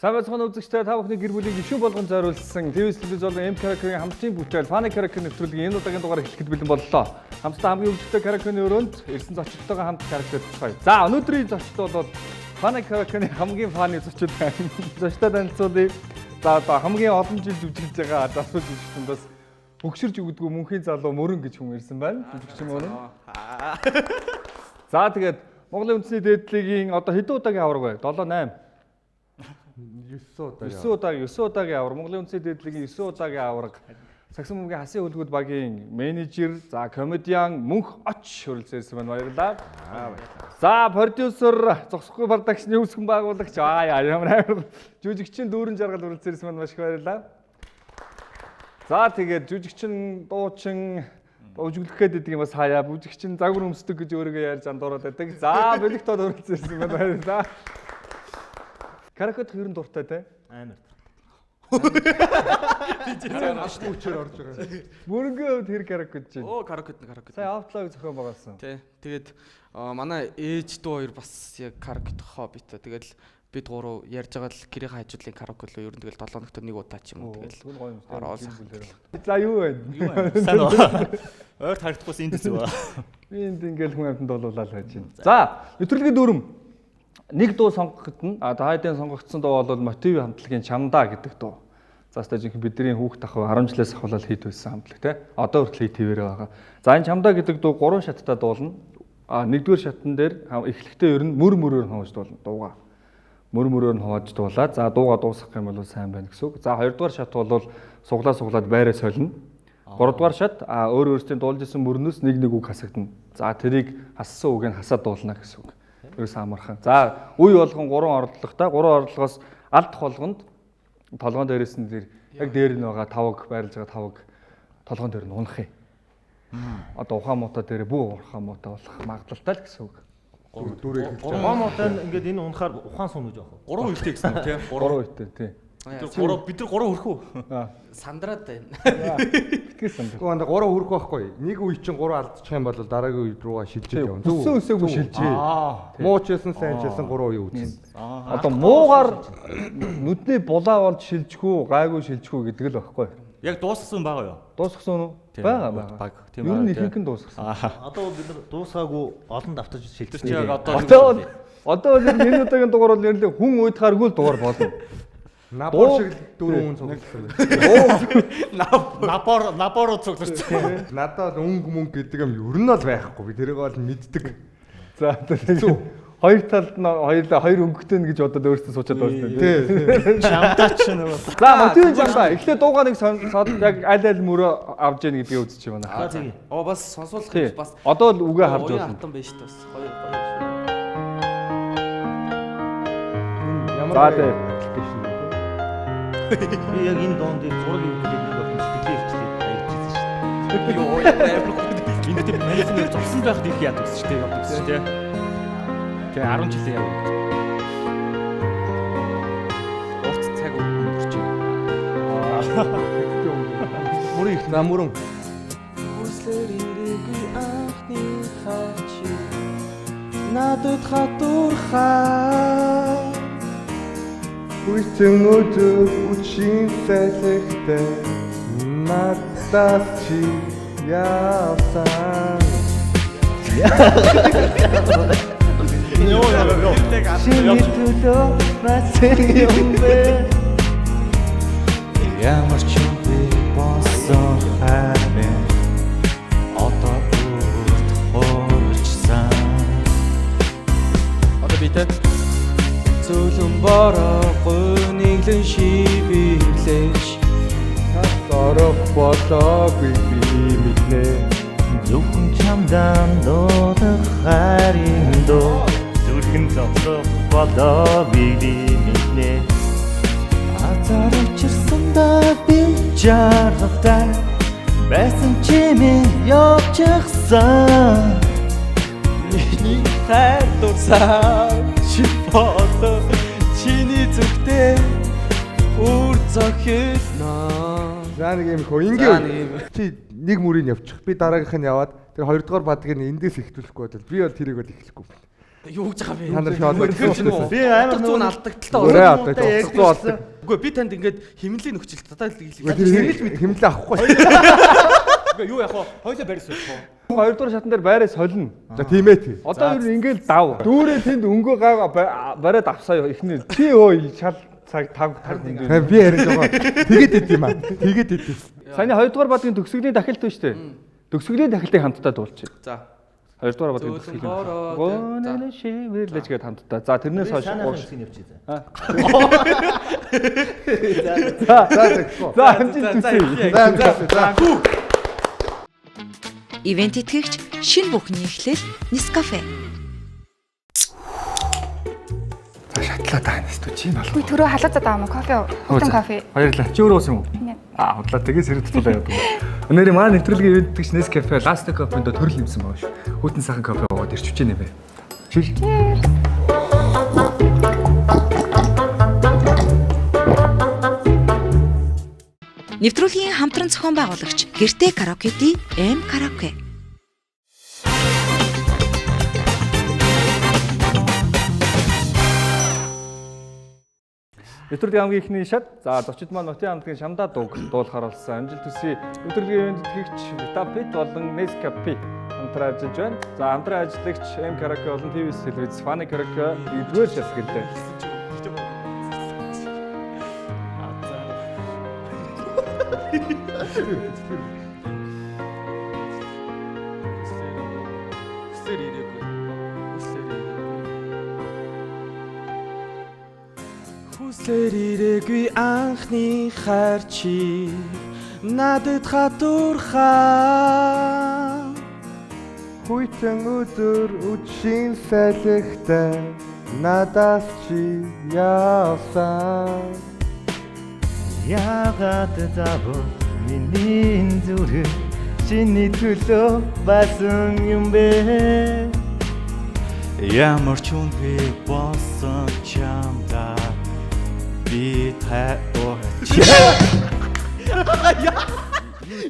Сайн байцгаана үзэгчдээ та бүхний гэр бүлийг гишүүн болгон зориулсан ТV студиуд болон M-Character-ийн хамтын бүтээл Funny Character нэвтрүүлгийн энэ удаагийн дугаар эхлэхэд бэлэн боллоо. Хамтдаа хамгийн өвчтэй Character-ийн өрөөнд ирсэн зочдтойгоо хамт Character тусгая. За өнөөдрийн зочд бол Funny Character-ийн хамгийн funny зочд байна. Зочдоо танилцуулъя. За одоо хамгийн олон жил жүжиглэж байгаа засвал жүжигчдээс өгшөрж өгдөггүй мөнхийн залуу мөрөн гэж хүн ирсэн байна. Жүжигч мөрөн. За тэгээд Монголын үндэсний дээдлигийн одоо хэдэн удаагийн аварга вэ? 9 удаагийн аварга. Монголын үндэсний дээдлигийн 9 удаагийн аварга. Сагсан бөмбөгийн хасын хөлгүүд багийн менежер, за комедиан Мөнх Оч хөрөлцөөсөн байна. Баярлалаа. За продюсер, зогсохгүй продакшны үүсгэн байгуулагч ямар жүжигчин дүүрэн жаргал хөрөлцөөсөн байна. Маш их баярлалаа. За тэгээд жүжигчин, дуучин өжиглөх гээд идэг юм бас хаяа. Бүжигчин загвар өмсдөг гэж өөрийгөө ярьж андуураад байдаг. За бэлэгтод хөрөлцөөсөн байна. Баярлалаа. Каракот хэрэн дуртай те? Амар. Тийм ашиг хүчээр орж байгаа. Мөрөнгөө хувьд хэр каракот чинь? Оо каракот. Сая автлаг зохион байгуулсан. Тий. Тэгээд манай ээж дүү хоёр бас яг каракот хоббитой. Тэгэл бид гурав ярьж байгаа л гэрийн хажуудлын каракот л ер нь тэгэл 7 хоногт нэг удаа ч юм уу тэгэл. За юу вэ? Сайн уу? Ойрт харагдахгүйс энд зү. Би энд ингээл хүн амьтанд болуулаад байж байна. За, нэвтрүүлгийн дүрм. Нэг дуу сонгоход нь таадын сонгогдсон дуу бол Мотив хамтлагийн Чамдаа гэдэг дуу. За өстой жинхэнэ бидний хүүхд ахуй 10 жилээс ахвал хийд байсан хамтлаг те. Одоо хүртэл хийд твэрээ байгаа. За энэ Чамдаа гэдэг дуу 3 шаттай дуулна. Нэгдүгээр шатн дээр эхлэхдээ ер нь мөр мөрөөр хувааж дуулна дууга. Мөр мөрөөр хувааж дуулаад за дууга дуусгах юм бол сайн байна гэсэн үг. За хоёрдугаар шат бол суглаад байраа солино. Гуравдугаар шат өөртөө дуулж исэн мөрнөөс нэг үг хасагдана. За тэрийг хассан үг нь хасаад дуулна гэсэн үг. Ерөөс амархан. За үе болгон 3 орлоготой 3 орлогоос алд холгонд толгоон дээрээс нь яг дээр нь байгаа тавг байрлаж байгаа тавг толгоон дээр нь унах юм. Одоо ухаан муутай дээр бүх ухаан муутай болох магадлалтай л гэсэн үг. Дүүрээ хэлж байгаа. Ухаан муутай ингээд энэ унахаар ухаан сунаж явах. 3 үйлтэй гэсэн үү тий? 3 үйлтэй тий. Бид нар 3 хөрхөө. Сандраад байна. Битгий сандраа. Гэхдээ 3 хөрөх байхгүй. Нэг үе чинь 3 алдчих юм бол дараагийн үе руугаа шилжиж явна. Өсөөгөө шилжээ. Муучсан сайнчсан 3 үе үүсэн. Одоо муугаар нүдний булаа болж шилжихүү, гайгүй шилжихүү гэдэг л багхгүй. Яг дуусгасан байгаа юу? Дуусгасан уу? Байгаа. Баг. Тийм үү. Юу нэг ихэнх нь дуусгасан. Одоо бид нар дуусгаагүй олон давтаж шилжиж байгаа. Одоо л энэ удаагийн дугаар бол нэрлээ хүн уйдахааргүй л дугаар болно. Набор шиг 4 хүн цугласан. Набороо цугларч. Надад мөнгө гэдэг юм ер нь бол байхгүй. Би тэрийг бол мэддэг. За хоёр талд нь хоёр өнгөтэй нь гэж бодоод өөрсдөө суучаад байна. Тий. Чамдаач нөгөө. За мотив Чамдаа. Эхлээд дуугаа нэг яг аль мөрөө авж яах гэдгийг үзэж байна. Оо бас сонсуулах бас. Одоо л үгээ харж байна. Хатан байж та бас. Ямар аппликейшн Би яг энэ доон дээр зураг хийх нэг болсон сэтгэлээ ирчлээ аялжсэн шүү дээ. Йоо яа. Энд тийм манифнер зогсон байхад их яадаг шүү дээ явдаг шүү дээ. Тэгээ 10 жилийн явна. Урт цаг өнгөрч байна. мөрөн их намөрөн. Надад хатурхаа Үйтэн өдөр үчин сэлэхтэй надад чи яасан. Шинэ төлөө нацэг юм бэ. Ямар ч юм бэ болсон харин одоо үрт хорчсан. Одоо битээ Зүлэн бороогүй нэглэн шивэрлэж Тарах болоогүй би мэднэ. Зөвхөн чамдан дуудах харин дуу зүрхэн зовлох болоогүй би мэднэ. Азар учирсандаа би жаргатай байсан чимээ явчихсан. Миний хайр дурсаа Чипото чиний зүгтээ үр зохино. За нэг юм хөө ингээ чи нэг мөрийг явчих. Би дараагийнх нь яваад тэр хоёрдугаар бадгийг эндээс ихтүүлэхгүй бол би бол тэрийг бол эхлэхгүй. Юу гэж байгаа бэ? Та нар шоолоо. Би амар зүүн алдагдaltaа Өөрөө одоо цогцоо болдог. Үгүй би танд ингээд химнэлийн нөхцөл татаад Хэмлээ авахгүй. юу яах вэ? Хоёлоо барьс болох уу? Хоёрдугаар шатан дээр байраа солино. За тийм ээ. Одоо ер нь ингээл дав. Дүүрээ тэнд өнгөө бариад авсаа ихний. Чи өө шал цаг 5 Харин би яриад байгаа. Тэгээд ид юм аа. Тэгээд ид. Саяны 2 дугаар бадгийн төгсгөлийн дахилт байна шүү дээ. Төгсгөлийн дахилтыг хамтдаа дуулчих. За. 2 дугаар бадгийн төгсгөлийн. Гонэна шивэрлэж гээд хамтдаа. За тэрнээс хойш ууш. За хамжин төсөө. За. Ивент итгэгч шинэ бүхний эхлэл Nescafe. За шатлаа таа нэстүү чи юм болов. Би түрүү халуузаад байгаа юм кофе. Хөтөн кофе. Баярлалаа. Чи өөрөө уусан юм уу? Тийм. Худлаа тэгээс хэрэгцүүлээ яадаг. Өнөөдөр маань нэвтрүүлгийн ивент итгэгч Nescafe Last Coffee-нд төрөл нэмсэн байгаа шүү. Хөтөн сайхан кофе уугаад ирчвч нэ бэ. Чил. Нэвтрүүлгийн хамтран зохион байгуулагч Гэртээ караоке-ди M Karaoke. Нэвтрүүлгийн хамгийн ихний шат. За зочид маань Нотын хамтгийн шамдаа дуулахаар болсон. Амжилт төсөө нэвтрүүлгийн ивент итгэгч Vitapit болон Nescafe хамтран ажиллаж байна. За хамтран ажиллагч M Karaoke болон TVS телевиз Funny Karaoke 1-р шалгалтай. Хүслэр ирээгүй анхны хайр чи надад хатуурхаа. Хүйтэн өдөр үчийн салхитай надаас чи явсан. Яагаад завуу миний зүрх чиний төлөө басан юм бэ? Ямар ч үнгүй болсон чамда би таач.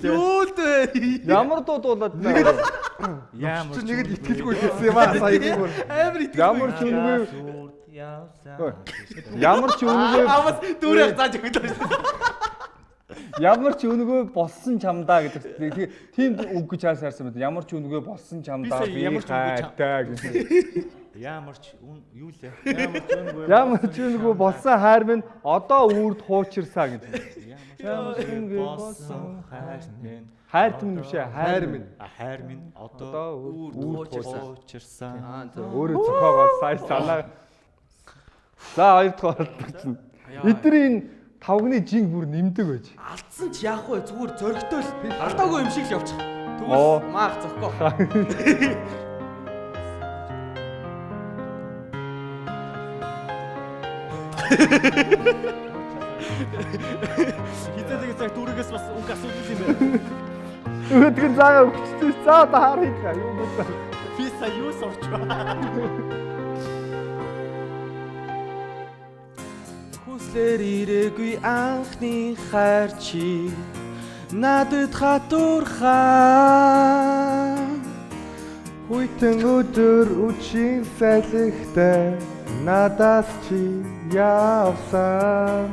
Юу дээ? Ямар дуудуулаад Ямар ч Нэгэд итгэлгүй хэлсэн юм аа сая бүр. Амар итгэв. ямар ч үнгүй ямар ч үнгүй Аваас дүүрээ зааж өгдөг шүү. ямар ч үнгүй болсон чамдаа гэдэг. Тэгээ тийм үг гэж хаасаарсан мэт. Ямар ч үнгүй болсон чамдаа Би би ямар ч үнгүй хайртай гэсэн. ямар ч юу лээ? Ямар ч үнгүй болсон хайр минь одоо үрд хуучирсаа гэдэг. Ямар ч үнгүй болсон хайр минь. Хайрт минь биш ээ, хайр минь. Хайр минь одоо Одоо үрд уучирсан. өөрөө зохиогоод сая санаа. За хоёр дахь оролцсон. Эдний тавгны жинг бүр нэмдэг байж. Алдсан ч яах вэ? Зүгээр зөрөгтөл алдаагүй юм шиг л явчих. Оо. Тэгвэл маах зөхгүй. Хитэлэг цаг дүүргээс бас үг асуудал юм байна. Өөдгөн заа өгчтэй заа таарах юм юу бэ? Би сая юу сорчваа. Хүслэр ирээгүй анхны хайр чи надад хатуурхаа. Хүйтэн өдөр үчийн салхитай надаас чи явсан.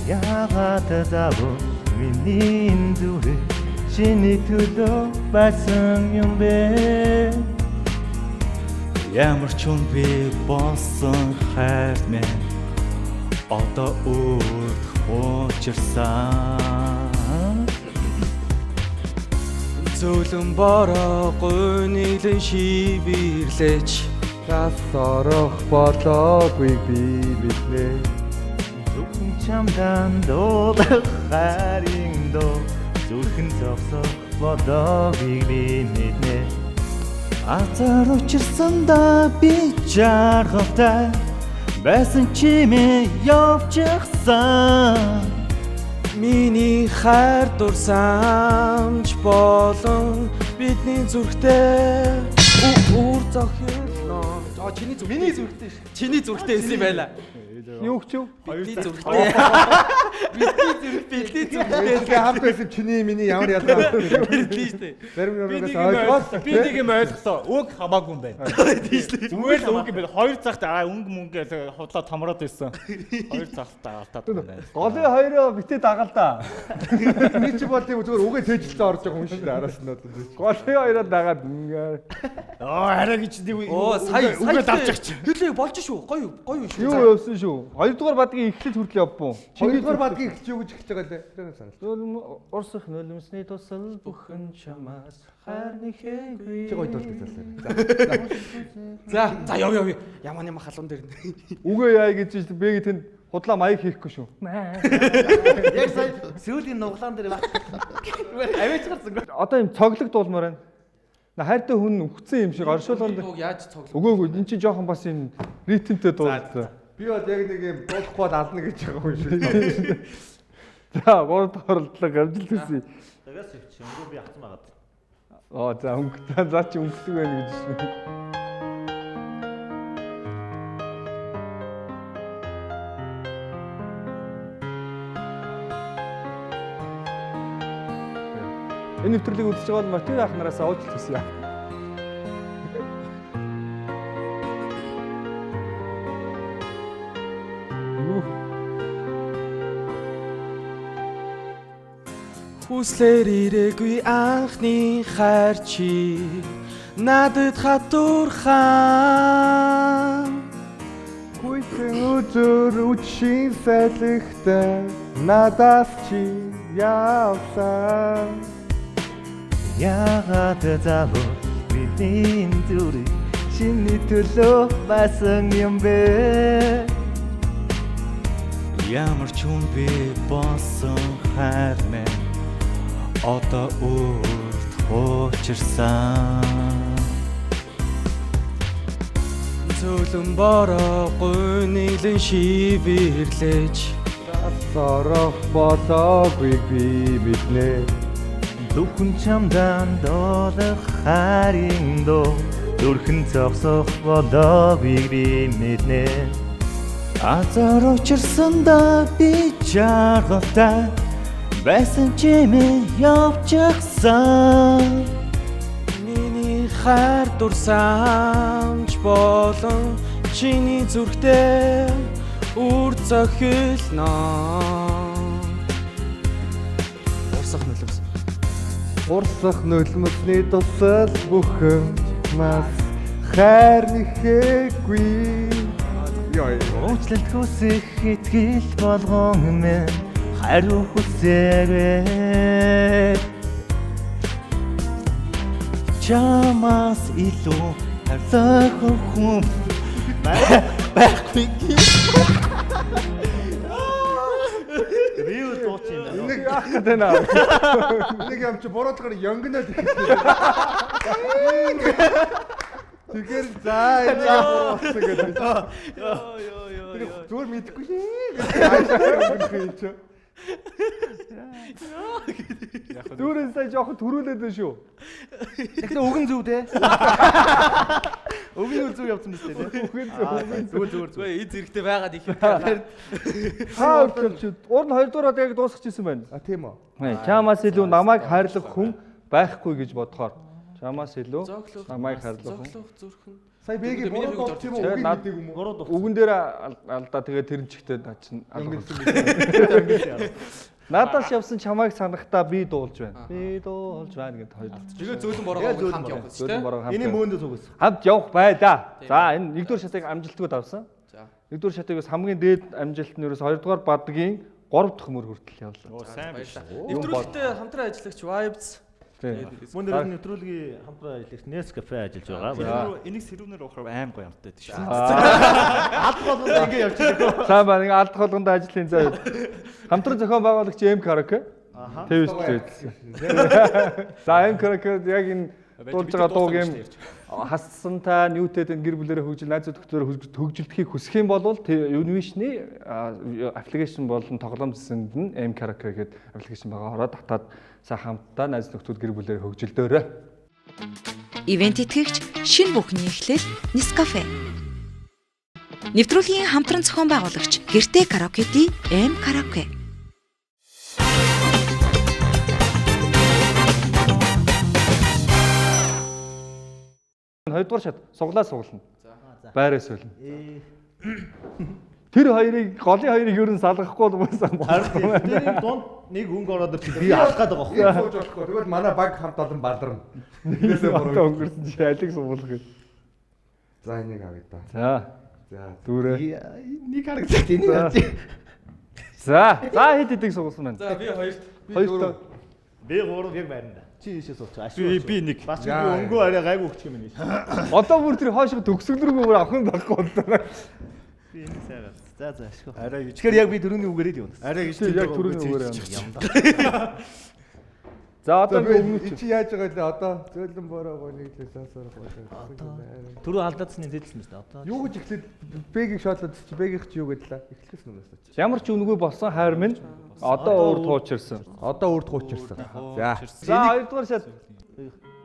Яагаад завуу миний зүрх чиний төлөө басан юм бэ? Ямар ч үнгүй болсон хайр минь одоо үрд хуучирсан. Зөөлөн бороо гуйнилэн шивэрлэж Тас орох болоогүй би билээ. Зөвхөн чамдан дуулах хайрын доо зүрхэн зогсох бодоогүй би мэднэ. Атар учирсандаа би жаргалтай байсан чимээ явчихсан. миний хайр дурсамж болон бидний зүрхтэй үр зохиолно. Чиний зүрхтэй шүү. Чиний зүрхтэй байсан юм байла. Юу ч юу? Бидний зүрхтэй. Бидний зүрхтэй. Хамт байсан чиний миний ямар ялгаа Тийм шүү дээ. зарим Би юмнаас нэг ойлгоод юм ойлгосон. Уг хамаагүй юм байна. Тийм шүү дээ. Зүгээр л уг юм байна. Хоёр цагт өнгө худлаа томроод байсан. Хоёр цагт дагаалтаад байна. Голын хоёроо битээ дагаал да. би чи бол тийм зүгээр угээ тэжэлцээ орж байгаа хүн шүү дээ араас нь одоо. Голын хоёроо дагаад ингээ. Арай гэж нэг Сая угээ давчих. Хэлээ болж шүү. Гоё шүү. Юу явсан шүү. Хоёрдугаар бадгийн эхлэл хүртэл явбуу. Хоёрдугаар бадгийн эхэлж юу гэж эхэлж байгаа лээ. Тэр санал. Урсах нулимсны тусал бүхэн чамаас хайрны хэгүй. Чи гоё дуулдаг залаа. За яв. Ямаа халуун дээр. Үгүй яа гэж бэ тэнд худлаа маяг хийхгүй шүү. Яг сая сүүлийн нуглаан дээр аваач гарсан. Одоо юм цоглог дуулмаар байна. Хайртай хүн үхсэн юм шиг оршуулганд. Яаж цоглоо? Үгүй энэ чинь жоохон бас юм ритмтэй дуулсан. Би бол яг нэг юм дуулахгүй ална гэж байгаа хүн шүү. За 3 дахь оролдлого амжилт хүсье. Тэгээс чи өнгөө би хацсан байгаад. За өнгөтэй за чи өнгөтэй байна гэж шүү. Энэ нэвтрүүлгийг үзэж байгаа бол Матив ах нараас уучлалт хүсье. Хүслэр ирээгүй анхны хайр чи надад хатуурхаа. Хүйтэн өдөр үчийн салхитай надаас чи явсан. Яагаад заавал бидний зүрх чиний төлөө басан юм бэ? Ямар ч хүн би болсон хайр мэн одоо үрд хуучирсан. Цөлөн бороогүй нийлэн шивэрлэж Сорох болоогүй би биднээ. Зөвхөн чамдан доолох хайрын доо зүрхэн зогсох болоогүй би мэднэ. Азар учирсан да би жаргалтай байсан чимээ явчихсан. миний хайр дурсамж болон чиний зүрхтэй үр зохилноо. Урсах нулимсны тусал бүхэн нас хайрны хэгүй. Уучлалт хүсэх итгэл болгон мэн хариу хүсээрэй. Чамаас илүү хайрлах хүн байхгүй. Риу дууч юм байна. Нэг ах гэдэг наа. Нэг юм чи буруудгаар янгнаад ихэв. Тэгэхээр за энэ болсон гэдэг. Зүгээр мэдэхгүй шээ. Дүүрэн сая жоохон төрүүлээд байна шүү. Тэгэхээр үгэн зүв дээ. Үгийн зүв явсан мэт дээ. Зүгээр. Энэ зэрэгтэй байгаад их юм байна. Хаа үргэлж урд 2 дуурайд яг дуусчихсан байна. Тийм үү. Чамаас илүү намайг хайрлах хүн байхгүй гэж бодохоор чамаас илүү намайг хайрлах хүн. Зүрхэн. Сая бэгийн буруу дуулт тийм үү? Үгийн мэдэг юм уу? Үгэн дээр алдаа тэгээ тэр чигтээ чинь надаас явсан чамайг санахтаа би дуулж байна. Би дуулж байна гэд хоёр. Тэгээ зөөлөн бороо хамт явах гэсэн тийм үү? Эний мөөндө цугс. Хамт явах бай да. За энэ нэгдүгээр шатыг амжилтгүй давсан. За. Нэгдүгээр шатыг бас хамгийн дээд амжилт нь ерөөс 2 дугаар бадгийн 3 дахь мөр хүртэл явлаа. Сайн биш. Нэвтрүүлэгтээ хамтран ажиллагч Vibes Мөн дээр нэвтрүүлгийн хамтран ажиллагч Nescafe ажиллаж байгаа. Энийг сэрүүнээр уухаар аим гоё амттай тийм шүү. Алд болгонд ингэ явчихдаг. Сайн байна. Ингээ алд болгонд ажлын зав. Хамтран зохион байгуулагч M Karaoke. Тэвс үзсэн. За M Karaoke яг энэ дуулж байгаа дууг юм хассантай ньютэд гэр бүлэрээ хөгжил найз зөвлөлтөөр хөгжилдэхийг хүсэх юм бол Univision-ы аппликейшн болон тоглоом зэсэнд нь M Karaoke гэдэг аппликейшн байгаа. Ороод татаад сайхан хамтдаа найз нөхдөд гэр бүлэрээ хөгжилдөөрэй. Ивент итгэгч шинэ бүхний эхлэл Nescafe. Нэвтрүүлгийн хамтран зохион байгуулагч гэртээ караокети M Karaoke. Хоёрдугаар шат суглаа суглана. Байраа суулна. Тэр хоёрыг голын хоёрыг юу н салгахгүй бол байсан. Тэр дунд нэг өнгө ороод ирчих. Би алах гээд байгаа Ийм сууж болохгүй. Тэгвэл манай баг хамт олон баларна. Нэгээс одоо өнгөрсөн чи алиг суулгах юм. За энийг авъя да. За. За Дүүрээ. нэг харагдчих энийг авч. За хэд хэдийг сугалсан байна. За би хоёрт. Хоёрт. Би 3 яг байрна. Чи ийшээ сууч. Би нэг. Бас би өнгөө арай гайгүй өгчих юм байна. Одоо бүр тэр хойш төгсгөлрүүгөө бүр авах нь байхгүй боллоо. Би энэ сайгаа. За ашгүй. Арай гэж. Тэгэхээр яг би түрүүний үгээрээ юм. Арай гэж Яг түрүүний үгээр Ямдаа. За одоо би өмнө чи яаж байгаа лээ одоо зөөлөн бороо нэг л сасарах байна. Түрүү алдаадсны зэдэлсэн шүү дээ. Одоо Юу гэж эхлээд бэгийг шотлоод чи бэгийг чи юу гэдлээ? Эхлэхээс өмнөөс чи. ямар ч үнгүй болсон хайр минь одоо өөр туучирсан. Одоо үрд хуучирсан. За. За хоёрдугаар шат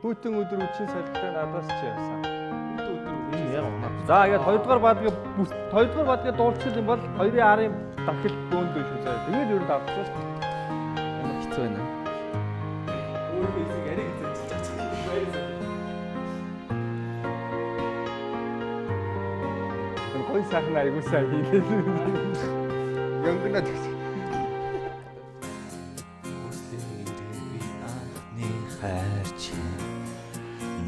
Путин өдөр үчин салхитай надаас чи явсан. За ингээд хоёрдугаар бадгийг дуулчих юм бол хоёрын арын дахил бөөндөө шүү заа. Тэгээд юу давчих. Ямар хэцүү байна. Гой сайхан айгуу сайн хийлээ. Янгана тэгс. хайрч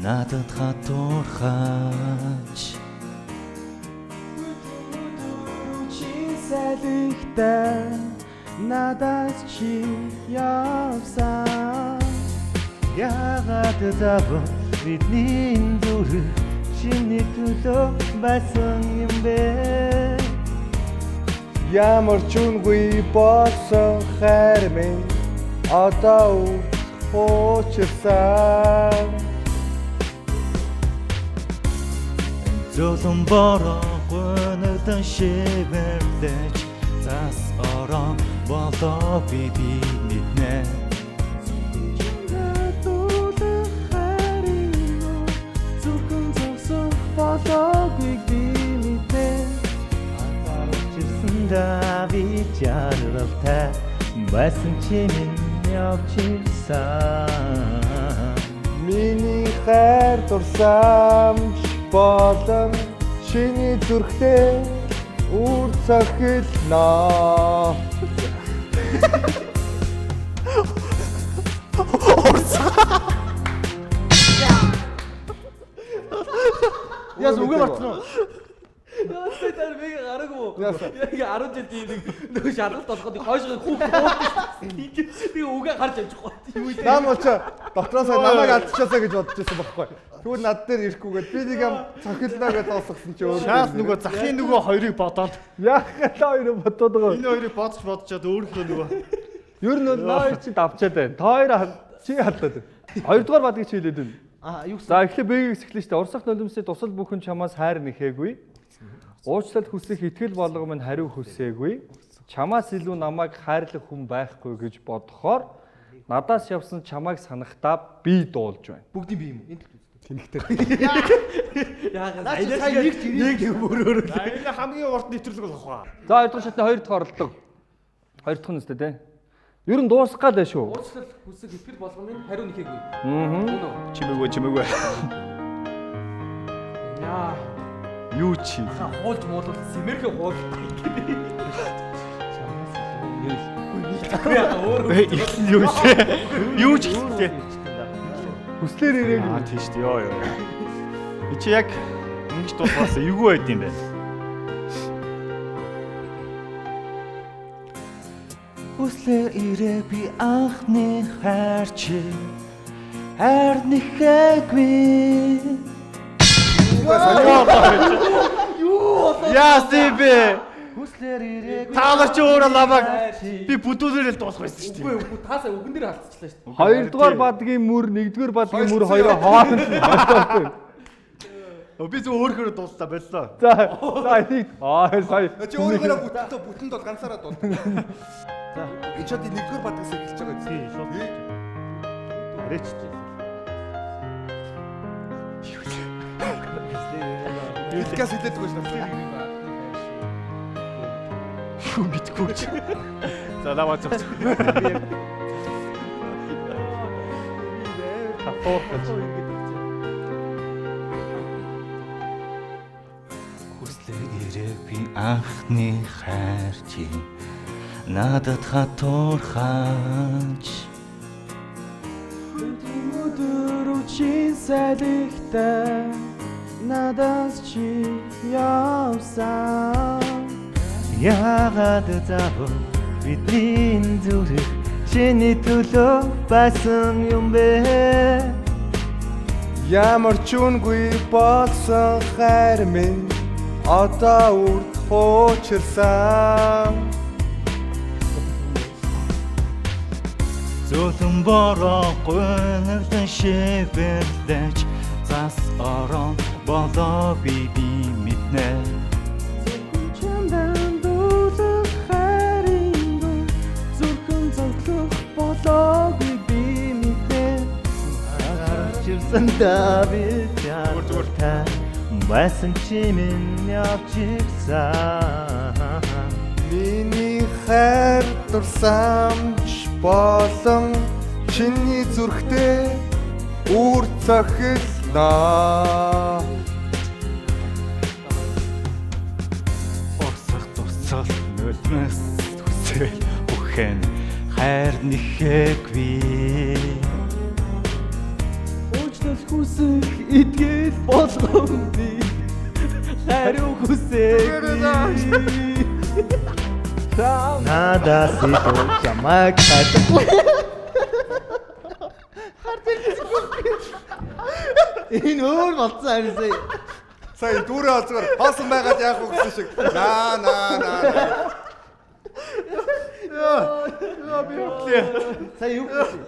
надад хатуурхаач салхитай надаас чи явсан яагаад заваа бидний дүр чиний төлөө байсан юм бэ Ямар ч үнгүй болсон хайр минь одоо хуучирсан. Золон бороо гоногдан шивэрлэж зас орон болоо би мэднэ Дави жаргалтай байсан чимэн явчихсан Миний хайр дурсамж болон чиний зүрхтэй үр цахилнаа Яс үгүй мартсан уу? Яасан дээр би гараагүй. Яг 10 жил тийм нэг шалгалт болоход хойшоо хүүхд хуурдаг. Би үгээ гарч амжихгүй. Юу вэ? Нам очоо дотроосоо намайг алдчихаасаа гэж бодож байсан байхгүй. Тэгвэл над дээр ирэхгүйгээд би нэг юм цохилнаа гэж дуусгасан чи өөр. Шаас нөгөө захын нөгөө хоёрыг бодоод Яах гээд хоёроо бодоод байгаа. энэ хоёрыг бодчоод өөрийнхөө нөгөө Ер нь бол наа чи давчаад байна. Та хоёр чи хадаад байна. Хоёрдугаар бадгийг чи хэлээд байна. Юу За эхлээ бэгийг эхлэв шүү дээ. Урсах нулимсыг тусал бүхэн чамаас хайр нэхээгүй. Уучлал хүсэх итгэл болгоо минь хариу хүсээгүй. Чамаас илүү намайг хайрлах хүн байхгүй гэж бодохоор надаас явсан чамайг санахтаа би дуулж байна. бүгдийн бие юм уу? Тэнхтэй. Яагаад нэг мөрөөр. энэ хамгийн урт нэвтрүүлэг болох ба. За хоёрдугаар шатны хоёр дахь оролдог. Хоёр дахь нь үстэй те. Ер нь дуусах гал байх шүү. уучлал хүсэх итгэл болгоно хариу нэхээгүй. Аа. Чимээгүй. Яа. Юу чи? Хуулж муулал сэмэрхэ хуул. Юу чи? Юу ч ихтэй. Хүслээр ирээг. Тийш дээ. Йоо. Чи яг ингэж дуусгаасаа юу байд юм бэ? Хүслээр ирээ би анхны хайр чи хайр нэхээгүй Яас бэ? Хүслээр ирээ Таалаач өөрөө ламаг би бүдүүлэрэл дуусах байсан шүү дээ. Үгүй таасаа үгэн дээр алдчихлаа шүү дээ. Хоёрдугаар бадгийн мөр, нэгдүгээр бадгийн мөр хоёроо хооронд. Би зөв өөрөөр дууслаа боллоо. За энийг сая. Чи өөрөөрөө бүтэнд бол ганцаараа дууд. За энэ чад нэгдүгээр бадгаас эхэлж байгаа тий шууд рэч Илгээс хэлээдгүй шээ. Юу мэдгүй гэж. За наваа зөв. Хүслээ ирээ би анхны хайр чи надад хатуурхаач Өдөр үчийн салхитай надаас чи явсан. яагаад заавал бидний зүрх чиний төлөө байсан юм бэ Ямар ч үнгүй болсон хайр минь одоо үрд хуучирсан Зөөлөн бороо гоногдсон шивэрлэж зас орон болоо би мэднэ Чамдан дуулах хайрын дуу зүрхэн зовлох болоогүй би мэднэ. Чирсэн дави чарта байсан чимэн явж ирсэн Миний хайр дурсамж болон чиний зүрхтэй үр цахилнаа Орсох тусал нүднэс хүсэл бүхэн хайр нэхэгүй Уучлал хүсэх итгэл болгон би хариу хүсээгүй. надаас илүү чамайг хайдаг энэ өөр болцсон харисаа Сая дүүрээ олзгоор хоосон байгаад яах вэ гэсэн шиг наа сая юу гэсэн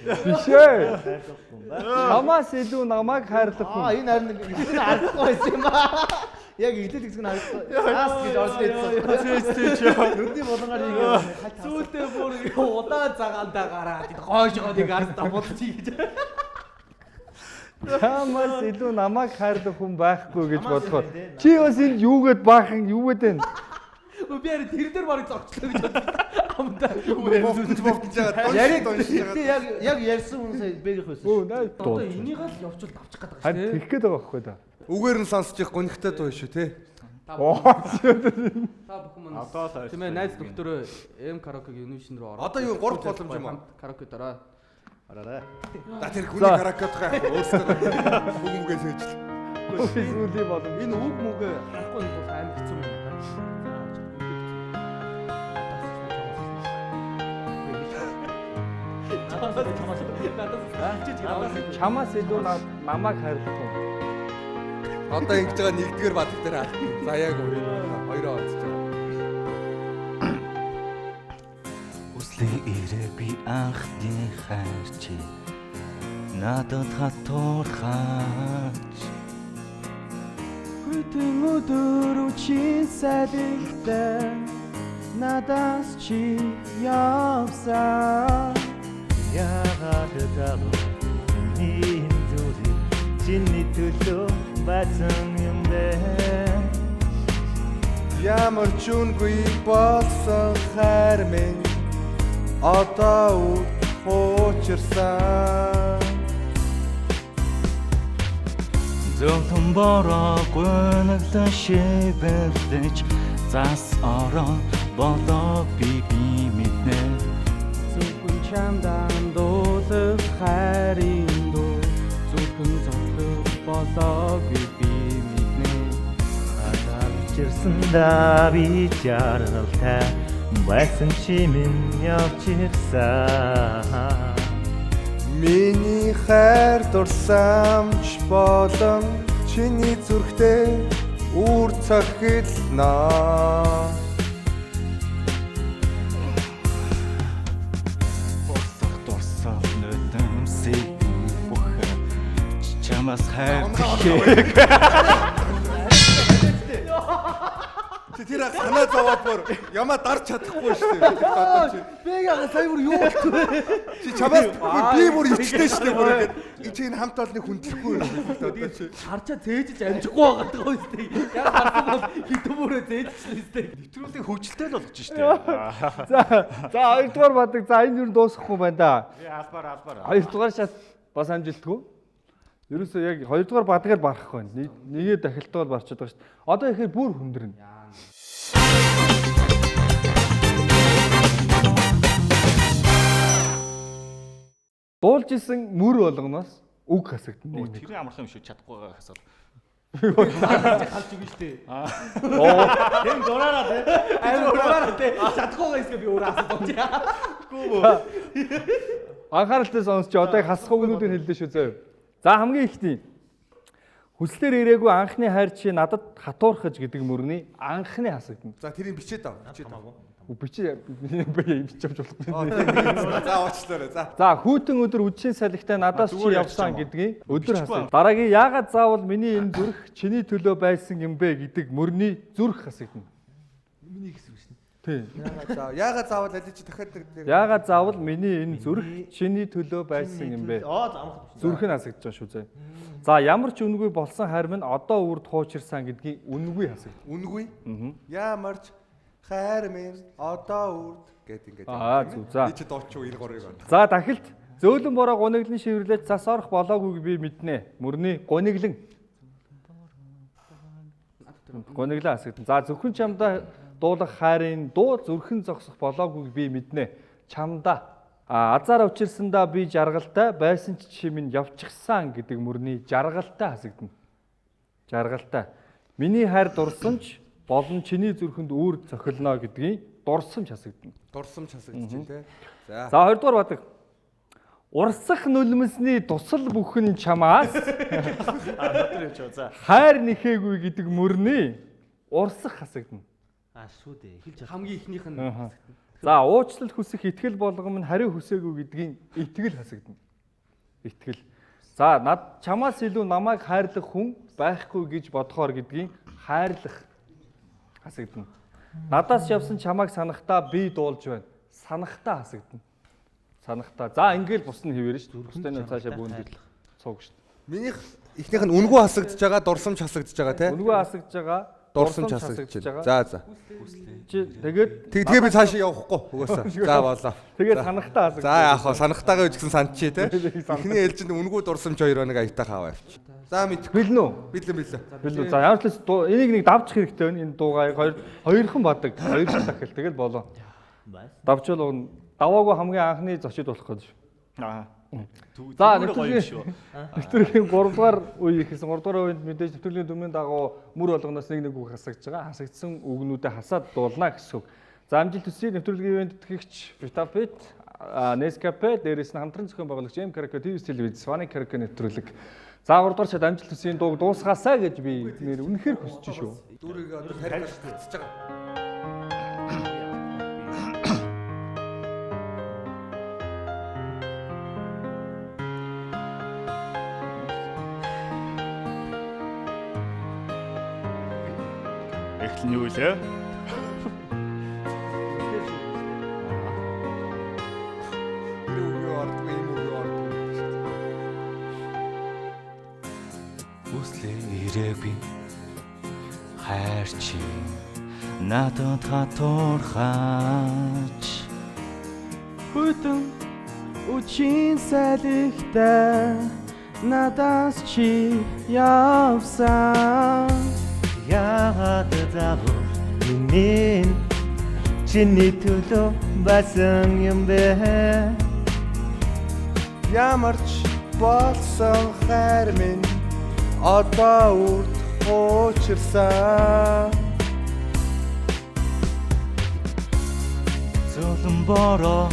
Бишээ. Чамаас илүү намайг хайрлах хүн. энэ харин энэ харахгүй байсан юм аа яг идээл хэсэг нь харахгүй аас гэж орж ирсэн нүдний болонгаар ингэ Сүүлдээ бүр удаан цагаандаа гараад гойшоо нэг ард бодчих гэж. Чамаас илүү намайг хайрлах хүн байхгүй гэж бодоход чи бас энд юугээд баахан юу гэдэг вэ? Би яа тэр дээр барыг зогчлоо гэж амдаа. бовтж байгаа яг яг ярьсан хүн сая бэгэх байсан Өө наа Одоо энийг л явуул давчих гэдэг харин шүү. тэгэх гээд байгаа байхгүй да. Үгээр нь сонсож их гонхтой дуу шүү те Та бүхэн маань Одоо л тийм ээ найз доктороо М караокегийн юнишн руу ороо. Одоо юу 3 боломж юм аа Караоке дараа. араарай Да тэр хүний каракет хаа өөрсдөө бүгмгээс ээжл Сүүлийн болон Энэ үг мүгэ харахгүй нэг бол аим хэцүү юм байна. чамаас илүү намайг хайрлах хүн. Одоо ингэж байгаа нэгдүгээр бадаг дээр аа за яг хоёроо олж байгаа Хүслээ ирээ би анхны хайр чи надад хатуурхаач Хүйтэн өдөр үчийн салхитай надаас чи явсан. яагаад заавал миний зүрх чиний төлөө байсан юм бэ Ямар ч үнгүй болсон хайр минь одоо үрд хуучирсан Зөөлөн бороо гоногдсон шивэрлэж зас орон болоо би мэднэ Зүрхэн чамдан дуулах хайрын дуу зүрхэн зовлох болоогүй би мэднэ. Чирсэн дави чаргалтай байсан чимэн явж ирсэн Миний хайр дурсамж болон чиний зүрхтэй үр цахилнаа Босох дурсал нүдэмсийг бүхэн чамаас хайр Тэр санаа зовоодмор ямаа дарж чадахгүй шүү дээ. Би яга сая бүр юу болтгүй. Чи чамаас би бүр ичтэй шүү дээ бүр ингээд. Чи энэ хамт олныг хүндлэхгүй юм. Харчаа зээжж амжихгүй байгаа даа үстэй. Яг харсан бол хитүүрээ зээжчихсэн үстэй. Нэвтрүүлгийн хөгжилтэй л болгож штэ. За хоёрдугаар бадаг. За энэ юу дуусахгүй байна да. Албаар. Хоёрдугаар шат бас амжилтгүй. Ерөөсөө яг хоёрдугаар бадгаар барахгүй байна. Нэгээ дахилтаар барчаад байгаа шүү дээ. Одоо ихээр бүр хүндэрнэ. Дуулж исэн мөр болгоноос үг хасагдана. Тэр амархан юм шүү чадахгүй байгаа хасаад. Халж өгнө штэ. Хэн дураараа те. Дураараа те. Чадахгүй байгаа юм би өөрөө асууж. Анхааралтай сонсч одоо яг хасах үгнүүдийг хэлдэ шүү зөө. За хамгийн ихний хүслээр ирээгүй анхны хайр чи надад хатуурхаж гэдэг мөрний анхны хасагдана. За тэрийг бичээд ав. Бичиж авч болохгүй. За уучлаарай. За. За хүйтэн өдөр үдшийн салхитай надаас чи явсан гэдгийг өдөр хасагд. Дараагийн яагаад заавал миний энэ зүрх чиний төлөө байсан юм бэ гэдэг мөрний зүрх хасагдана. Миний хэсэг шин. Тий. Яагаад заавал аль чи дахиад нэг Яагаад заавал миний энэ зүрх чиний төлөө байсан юм бэ? Амархан. Зүрх нь хасагдж байгаа шүү зэ. За ямар ч үнгүй болсон хайр минь одоо үрд хуучирсан гэдгийг үнгүй хасагд. үнгүй? Ямар ч хайр минь одоо үрд гэд ингээд. Зүг. За. Би чи дууч 93-ыг он. За дахилт зөөлөн бороо гуниглан шивэрлэж цас орох болоогүйг би мэднэ. Мөрний гуниглан. Гуниглан хасагд. За зөвхөн чамдаа дуулах хайрын дуу зүрхэн зогсох болоогүйг би мэднэ. Чамдаа азар учирсандаа би жаргалтай байсан ч чи минь явчихсан гэдэг мөрний жаргалтай хасагдана. Жаргалтай. Миний хайр дурсамж болон чиний зүрхэнд үүр цохилно гэдгийг дурсамж хасагдана. Дурсамж хасагдаж чинь те. За. За хоёрдугаар бадаг. Урсах нулимсны тусал бүхэн чамаас хайр нэхээгүй гэдэг мөрний урсах хасагдана. Шүү дээ. Хэлж хамгийн ихнийх нь. За уучлал хүсэх итгэл болгом нь хариу хүсээгүй гэдгийн итгэл хасагдана. Итгэл. За над чамаас илүү намайг хайрлах хүн байхгүй гэж бодохоор гэдгийн хайрлах хасагдана. Надаас явсан чамайг санахтаа би дуулж байна. Санахтаа хасагдана. Санахтаа. За ингээл бус нь хэвээрэн шүү. Зүрхстэйнээ цаашаа бүүндэл цуг шүү. Минийх ихнийх нь үнгүй хасагдж байгаа, дурсамж хасагдж байгаа те. Үнгүй хасагдж байгаа. Дурсамж хасагдж байгаа. За. Чи тэгээд Тэгээ би цаашаа явахгүй угаасаа. За болоо. тэгээд санахтаа хасагдж. За яах вэ? Санахтаагаа үжигсэн санчи те. Эхний ээлжинд үнгүй дурсамж хоёр нэг аятаа хаваа явчих. За мэд. Бэлнэ үү? Бэлэн. За ямар ч л энийг нэг давчих хэрэгтэй байна. Энэ дуугаа хоёрхан бадаг. Хоёр дахил тэгэл болоо. Давчвал даваагүй хамгийн анхны зочид болох гэж. За нэвтрүүлгийн 3 дугаар үе ихсэн 3 дугаар үеинд мэдээж нэвтрүүлгийн дүрмийн дагуу мөр болгоноос нэг үг хасагдж байгаа. Хасагдсан үгнүүдэд хасаад дуулна гэсэн үг. За амжилт хүсье нэвтрүүлгийн үеинд тэтгэгч Vitapet, Nescafe, дээрээс нь хамтран зохион байгуулагч M Karaoke TV телевиз, Sonic Karaoke нэвтрүүлэг. За 3 дугаар шат амжилт хүсье дууг дуусгаасаа гэж би нэр үнэхээр хүсэж шүү. Дүүрийг одоо тарих татчихж байгаа. Эхлэн юу вэ? Хүслээ ирээгүй хайр чи надад хатуурхаач Хүйтэн үчийн салхитай надаас чи явсан. Яагаад заавал миний чиний төлөө байсан юм бэ? Ямар ч болсон хайр минь одоо үрд хуучирсан. зөөлөн бороо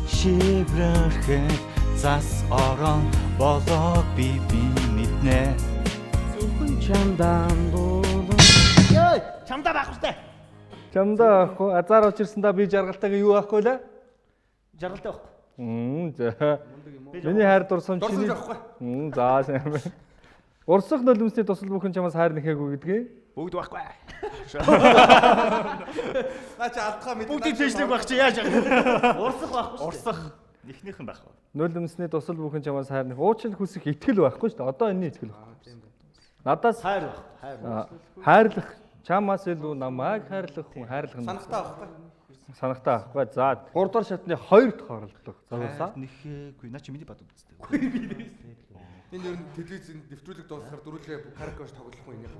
шиврэхэ зас орон болоо би мэднэ. Зөвхөн чамдаа дуулан. Ёй, чамдаа байхгүй штэ. Чамдаа ахгүй азар учирсандаа би жаргалтайгаа юу аахгүй лээ? Жаргалтай байхгүй. За. Миний хайр дурсамж чиний. За сайн байна. Урсах нулимсний тусал бүхэн чамаас хайр нэхээгүй гэдгийг. Бүгд байхгүй. Наа чи алдхаа мэдээ. Бүгдийг цэжлэх байх чи яаж яах. Урсах байхгүй шүү. Урсах нэхнийхэн байх. Нулимсний тусал бүхэн чамаас хайр нэх. Уучлал хүсэх итгэл байхгүй шүү дээ. Одоо энэний итгэл байхгүй. Надаас Хайр байх. хайрлах чамаас илүү намайг хайрлах хүн хайрлах нь Санахтаа байхгүй. санагтаа авахгүй. За 3 дугаар шатны 2 дахь оролдлого. Загварсаа. Нэхээгүй. Наа чи миний бат үзтээ. Энэ ер нь телевизэнд нэвтрүүлэг дуусахаар дөрүлээ каракош тоглох юм яах.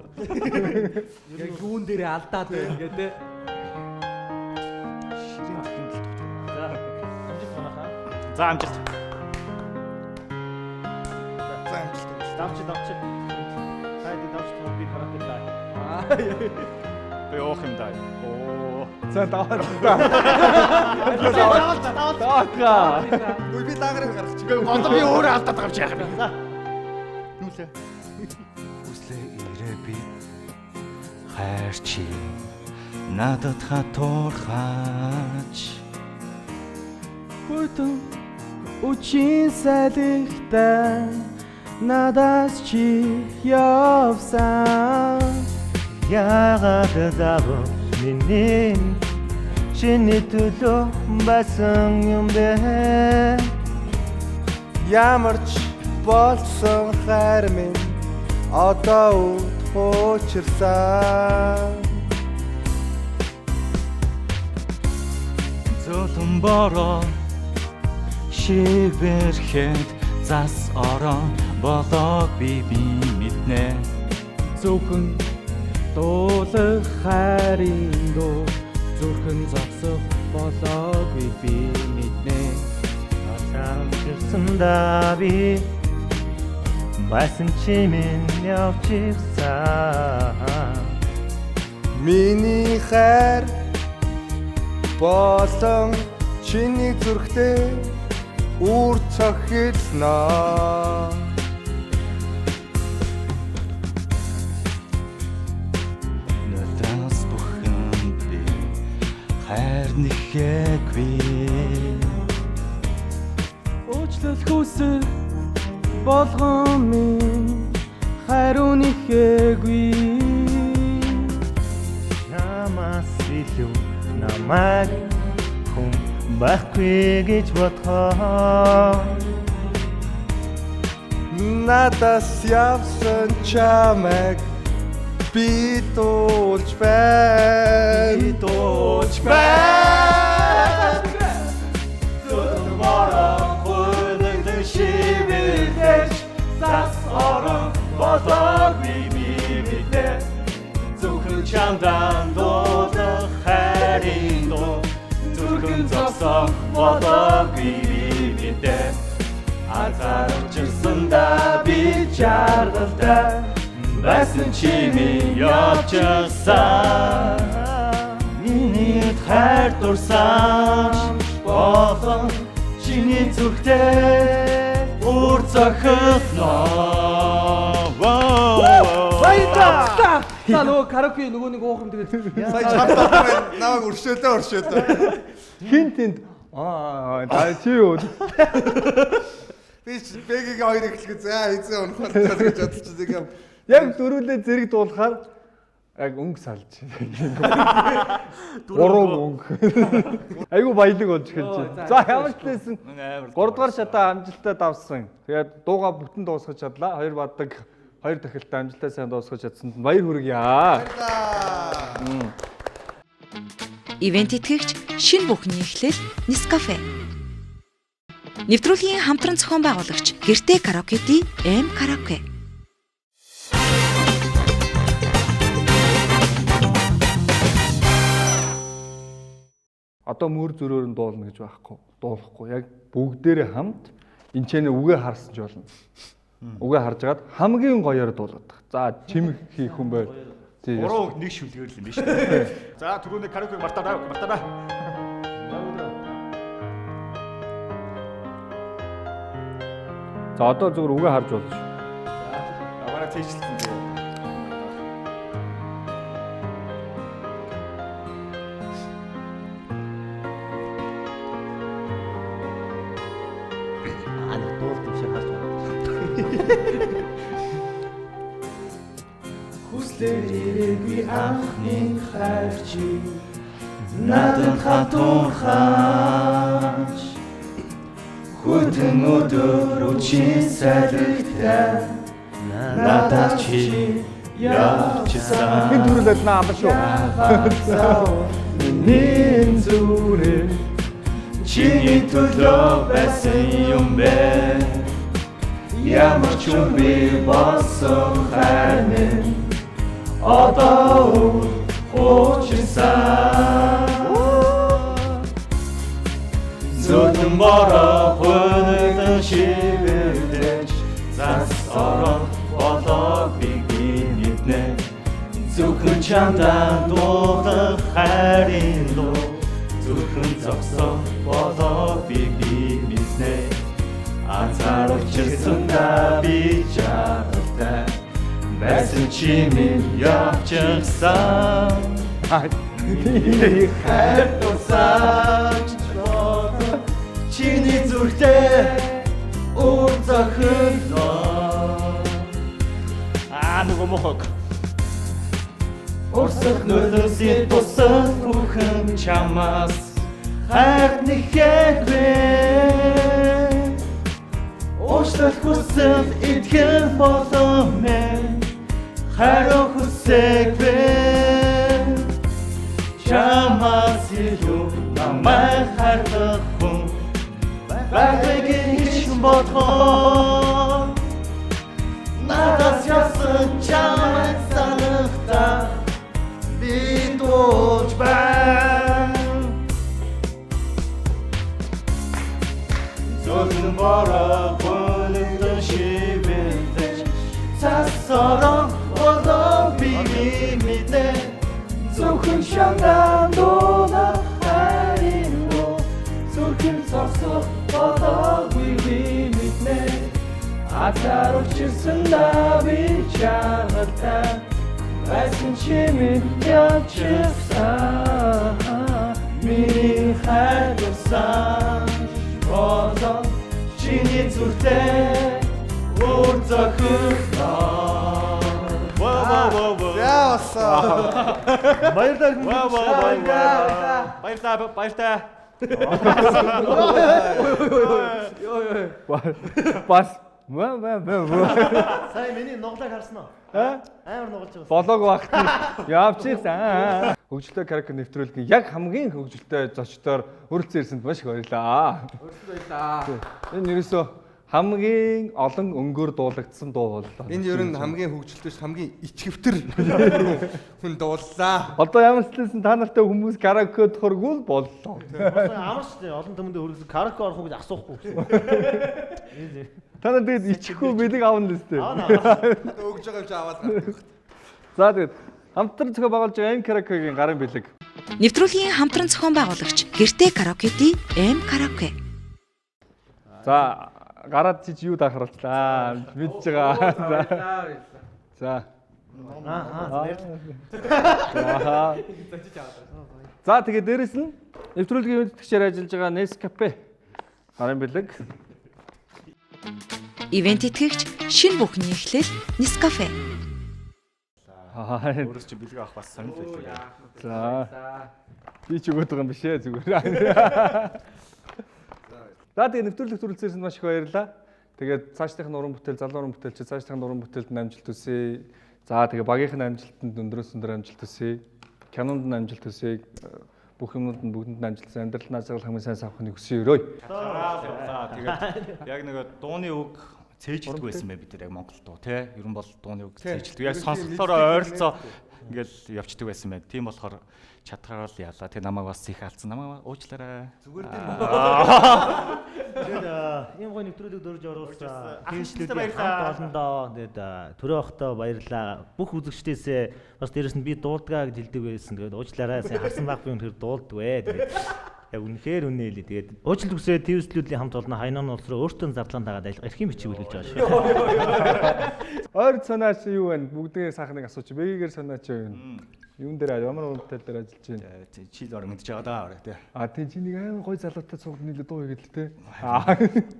Яг юун дээрээ алдаад байна гэдэг те. Ширийн дахин л төгтөө. Амжилт манайхаа. За амжилт. За амжилт. Давч. Хайди давч би хараад байна. Би уух юм даа. Оо. За даваа. Үгүй би даагарыг гаргачих. Одоо би өөрөө алдаад байгаа юм чи яах юм. За. Нүлээ. Хүслээ ирээ би. Хайр чи надад хатуурхаач. Хүйтэн үчин салхитай надаас чи явсан. Яагаад заваа миний чиний төлөө басан юм бэ? Ямарч болсон хайр минь одоо уучирсан. Золон бороо шивэрхэд зас орон болоо би мэднэ. Зөвхөн дуулах хайрын дуу зүрхэн зогсох болоогүй би мэднэ. Асаамжсан да би басан чимэн явчихсан. Миний хайр болсон чиний зүрхтэй үр цохилноо. Надаас бүхэнд би хайр нэхээгүй. Уучлал хүсэх болгон минь хайруу нэхээгүй. Намаас илүү намайг хүн байхгүй гэж бодхоо. Надаас явсан чамайг би дуулж байна. Золон бороо хөлөг шивэрдэж зас орон болоо би мэдээ. Зөвхөн чамдан дуулах хайрын дуу зүрхэн зогсох болоо би мэдээ. Азарчсан да би чаргалтай байсан чимээ явчихсан. Миний хайр дурсан болон чиний зүрхтэй үр цохилноо. Баярлалаа. За нөгөө караоке нөгөө нэг уух юм тэгээд Сая чамтай байна. Намайг өршөөлөө. Хин тэнд та чи юу? Би бэгийг хоёр эхлэхэд за эзэн унах гэж бодчих юм. Яг дөрүлээ зэрэг дуулахаар яг өнгө салж. Гурав өнгө. Айгу баялаг болж эхэлж байна. За ямар ч байсан 3 дугаар шатаа амжилттай давсан. Тэгээд дууга бүтэн дуусгаж чадлаа. Хоёр баддаг 2 дахилтаа амжилттай сайн дуусгаж чадсанд нь баяр хүргье. Ивент итгэгч шинэ бүхний эхлэл Nescafe. Нэвтрүүлгийн хамтран зохион байгуулагч Гэртээ караоке-ди M Karaoke. Одоо мөр зөрөөр нь дуулна гэж байхгүй. Дуулахгүй. Яг бүгдээрээ хамт энэ ч үгээ харсан ч болно. Үгээ харж агаад хамгийн гоёор дуулаад. За чимэг хийх хүн байл. Гурав нэг шүлгээр л юм биш үү? За түрүүний караоке мартаа. За одоо зөвхөн үгээ харж болно шүү. Аваараа цээжлсэн дээ. хүслээр ирээгүй анхны хайр чи надад хатуурхаач хүтэн өдөр үчи салхитай надад чи явчихсан хэн дүрлээд наамаа шүү. Миний зүрээ чиний төлөө байсан юм бэ ямар ч юм би болсон хайр одоо уучсан зүтэн бороо хөнөдөн шивэрдэж зас ороо болоо би гинэтнэ зөвхөн чамдаа дуудах хайрын луу зөвхөн зогсоо болоо би мэднэ азар учирсан да би чартай байсан чи минь явчихсан миний хайр тусаач болоо чиний зүрхтэй үр зохиолоо нөгөө мохог Урсах нөлөөсөө тусах бүхэн чамаас хайрны хэрвээ Уучлах хүсэл итгэх болон мэн хайраа хүсэхвэ чамаас илүү намайг хайрлах хүн байгааг хийж бодхоо надаас ясан чамайг санахтаа Битууч байна Зөвхөн бороо хөнөдөн шивэрдэж цасараа болоо би мэднэ Зөвхөн шандаа дууна хайрын луу Зөвхөн зогсох болоо би мэднэ Азар учирсан да би чартай байсан чи минь явчихсан миний хайр тусаач болоо чиний зүрхтэй үр зохиолоо баярлаа. Бас Сая миний нуглааг харсан уу? Амар нугалж байгаа. болоог багт явчихсан. Хөгжилтэй character нэвтрүүлгийн яг хамгийн хөгжилтэй зочдоор хүрэлцэн ирсэнд маш их баярлалаа. Энэ ерөөсөө хамгийн олон өнгөөр дуулагдсан дуу боллоо. Энэ ер нь хамгийн хөгжилтэйс хамгийн ичгэвтер хүн дууллаа. Одоо ямар ч хэлсэн та нартай хүмүүс караоке дөхөргүй боллоо. Амар шүү дээ. Олон түмэндээ хөргөсөн караоке орох уу гэж асуухгүй гэсэн. Та нар тэгээд ичихгүй бэлэг авна л өстэй. Өгж байгаа юм чи аваад гарах. За тэгээд хамтран зохион байгуулж байгаа M караокегийн гарын бэлэг. Нэвтрүүлгийн хамтран зохион байгуулагч Гэртээ караокеди M караоке. За гараад чи юу дахарлаа мэдж байгаа. За. За тэгээд дээрэс нь нэвтрүүлгийн мэдтгэгчээр ажиллаж байгаа Nescafe гарын бэлэг. Ивент итгэгч шинэ бүхний эхлэл Nescafe. Өөрөөс чи бэлэг авах бас сонирхол байлаа. За. Би ч өгöd байгаа юм биш ээ зүгээр. За тэгээ нэвтрүүлэг төрүүлсэнээс маш их баярлалаа. Тэгээд цаашдын уран бүтээл, залуу уран бүтээлч цаашдын уран бүтээлд амжилт хүсье. За тэгээ багийнхын амжилтанд өндрөөс өндөр амжилт хүсье. Кинонд амжилт хүсье. Бүх юмнууд нь бүгдэнд амжилт, амьдрал наазгал хамгийн сайн авахыг хүсье өрөө. Тэгээд яг нэг дууны үг цээжилдэг байсан бай бид нар яг Монгол дуу тий. Ер нь бол дууны үг цээжилдэг. Яг сонсголтоор ойролцоо ингээл явчихдаг байсан байна. Тийм болохоор чадхаараа л яалаа. Тэг намайг бас их алдсан. Намайг уучлаарай. Зүгээр дээ. Тэгээд ийм гой нэвтрүүлэг дөрж оруулсан. Хийшлүүдийн хамт олондоо тэгээд төрөө охтоо баярлаа. Бүх үзэгчдээсээ бас дээрэс нь би дуулдгаа гэж хэлдэг байсан. Тэгээд уучлаарай. Сайн харсан баг би өнөхөр дуулдаг вэ. Тэгээд Яг үнэхээр үнэ хэлээ. Тэгээд уучлалт хүсээ твслүүдийн хамт олон хайнан улс руу өөртөө зарлан дагаад эрхийн бичиг үлээж байгаа шүү. Ойр санаач юу вэ? Бүгдээ сайхныг асууч. Бэгээр санаач юу вэ? Юун дээр ямар унтал дээр ажиллаж байна? Чи л ор мэдж байгаа даа орой тий. Тий чиний амар гой залуутай цуг нийлээ дуу хийгээл тий.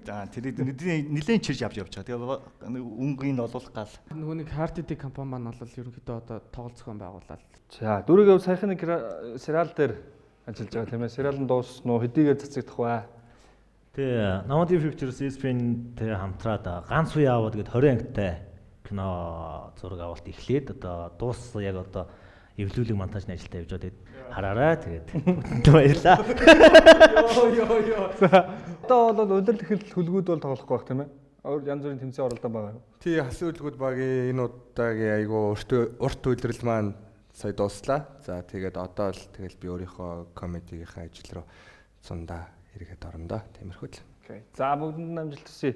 За тэрийг нэлээд чирж авч явж байгаа. Тэгээ өнгөний олуулах гал. Нөгөө нэг Heart Attack компани маань бол ерөнхийдөө одоо тоглолт зохион байгуулаад. За дөрөв саяхны сериал дээр ажиллаж байгаа тийм ээ. Сериал нь дууссан уу? Хэдийгээр цацагдах вэ? Тэгээ Nobody Pictures ESPN-тэй хамтраад ганц үе аваад гээд 20 ангитай кино зураг авалт эхлээд одоо дууссан яг одоо эвлүүлэг монтажны ажилдаа явж байгаа. Тэгээд хараарай тэгээд баярлаа. Одоо бол удирдал ихэл хөлгүүд бол тоглохгүй байх тийм ээ. Янз бүрийн тэмцээн оролдсон байгаа юу? Тий асуулгууд багийн энэ удаагийн айгу урт үйлрэл маань сая дууслаа. За тэгээд одоо л тэгэл би өөрийнхөө комедигийнхаа ажил руу цундаа хэрэгэд орно доо. Тиймэрхүү л. Окей. За бүгдэнд амжилт хүсье.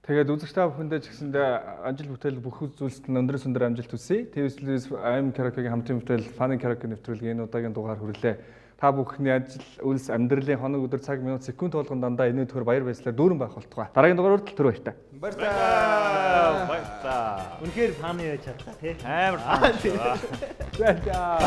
Тэгээд үзэгч та бүхэндээ ч гэсэндээ ажил бүтээл бүх зүйлсэд өндөр сүндөр амжилт хүсье. TVS AM Karaoke-гийн хамтын бүтээл Funny Karaoke нэвтрүүлгийн энэ удаагийн дугаар хүрлээ. Та бүхний ажил, үйлс, амьдралын хоног, өдөр, цаг, минут, секунд болгон дандаа энэ төр баяр баясгалаар дүүрэн байх болтугай. Дараагийн дугаар хүртэл түр баяртай. Баярлалаа. Үнэхээр фаны яж чадлаа тий. Амар фан. За.